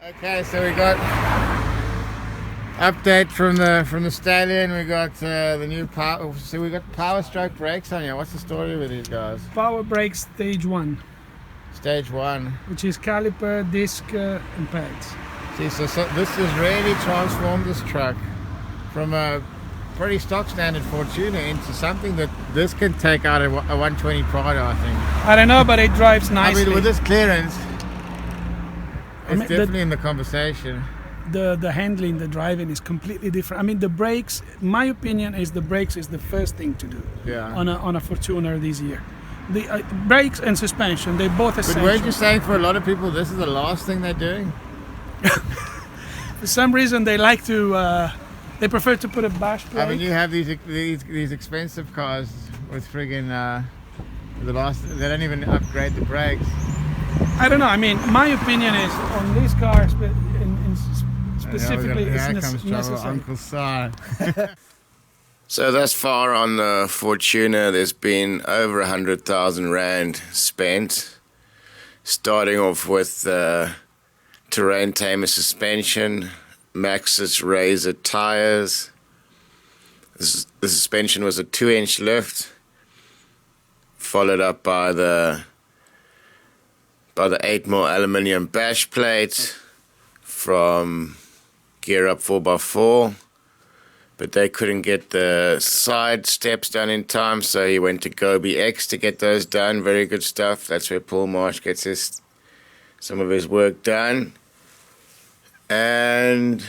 Okay, so we got update from the Stallion. We got the new power. So we got Power Stroke brakes on here. What's the story with these guys? Powerbrake stage 1, Stage 1, which is caliper, disc, and pads. See, so this has really transformed this truck from a pretty stock standard Fortuner into something that this can take out a 120 Prado, I think. I don't know, but it drives nicely. I mean, with this clearance, it's definitely in the conversation. The handling, the driving is completely different. I mean, the brakes, my opinion is the brakes is the first thing to do on a Fortuner this year. The brakes and suspension, they both essential. But weren't you saying for a lot of people this is the last thing they're doing? For some reason they like to, they prefer to put a bash plate. I mean, you have these expensive cars with friggin' they don't even upgrade the brakes. I don't know. I mean, my opinion is on these cars, specifically, it's necessary. Uncle Si. So thus far on the Fortuner, there's been over 100,000 Rand spent. Starting off with terrain tamer suspension, Maxxis Razor tires. The suspension was a 2-inch lift, followed up by the 8mm aluminium bash plate from Gear Up 4x4, but they couldn't get the side steps done in time, so he went to Gobi X to get those done. Very good stuff. That's where Paul Marsh gets some of his work done. And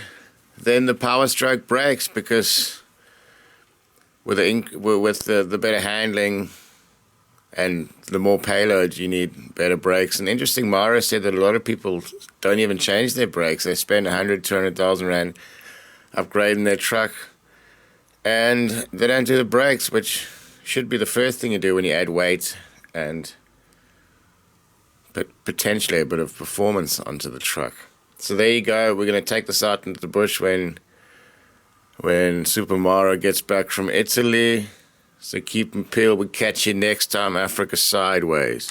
then the Power Stroke brakes, because with the better handling and the more payload, you need better brakes. And interesting, Mara said that a lot of people don't even change their brakes. They spend 100,000-200,000 Rand upgrading their truck, and they don't do the brakes, which should be the first thing you do when you add weight and potentially a bit of performance onto the truck. So there you go. We're going to take this out into the bush when Super Mara gets back from Italy. So keep them peeled. We'll catch you next time, Africa Sideways.